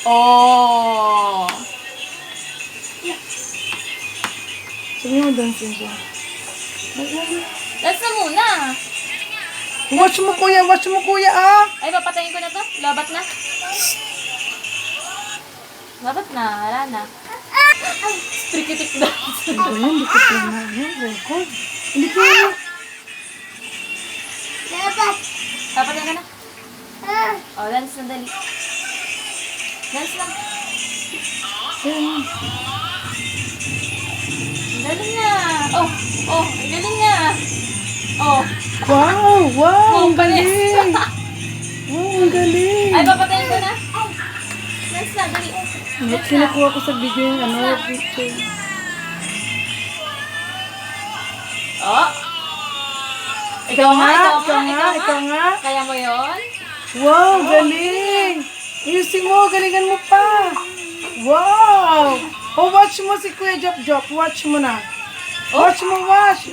Oh. Sabi mo dance siya. Dance na muna. Watch mo kuya ah. Ay, papatayin ko na to. Labat na. Labat na. Wala na. Trikitik dance. Ano yan? Hindi ko pa na. Record. Hindi ko na. Papatayin ka na. Oh, dance na dali. Dance lang. Ayan. Ang galing na. Oh, ang galing na. Oh. Wow, ang panis. galing. Wow, ang galing. Ay, papatayin ko na. Dance na, dali. Kinukuha ko sa video yung picture. Oh. Ikaw nga. Kaya mo yon? Wow, galing. Ayusin mo, galingan mo pa. Wow. Oh, watch mo si Kuya Jop. Watch mo na. Watch mo.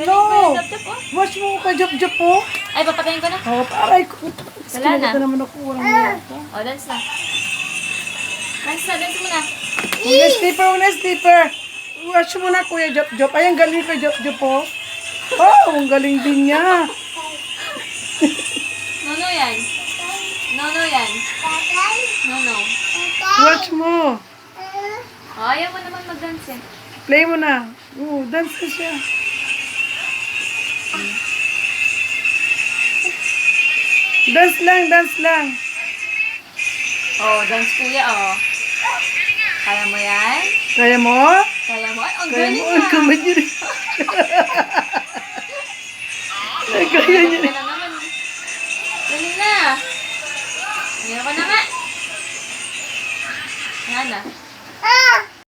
No. Watch mo Kuya Jop po. Ay, papatayin ko na. Oh, aray ko. Wala na. Ito naman ako. Walang yata. Oh, dance na. Dance mo na. Una slipper. Watch mo na Kuya Jop. Ay, ang galing Kuya Jop po. Oh, ang galing din niya. Nono yan. Nono. Watch mo. Oh, ayaw mo naman mag-dance eh. Play mo na. Dance na siya. Dance lang. Oh, dance kuya, oh. Kaya mo yan? Kaya mo? Kaya mo? Ay, ang Kaya galing mo? na. Ang kamay niya rin. Ay, kaya niya rin. Galing na naman. Galing na. Meron ka na nga. Yan na.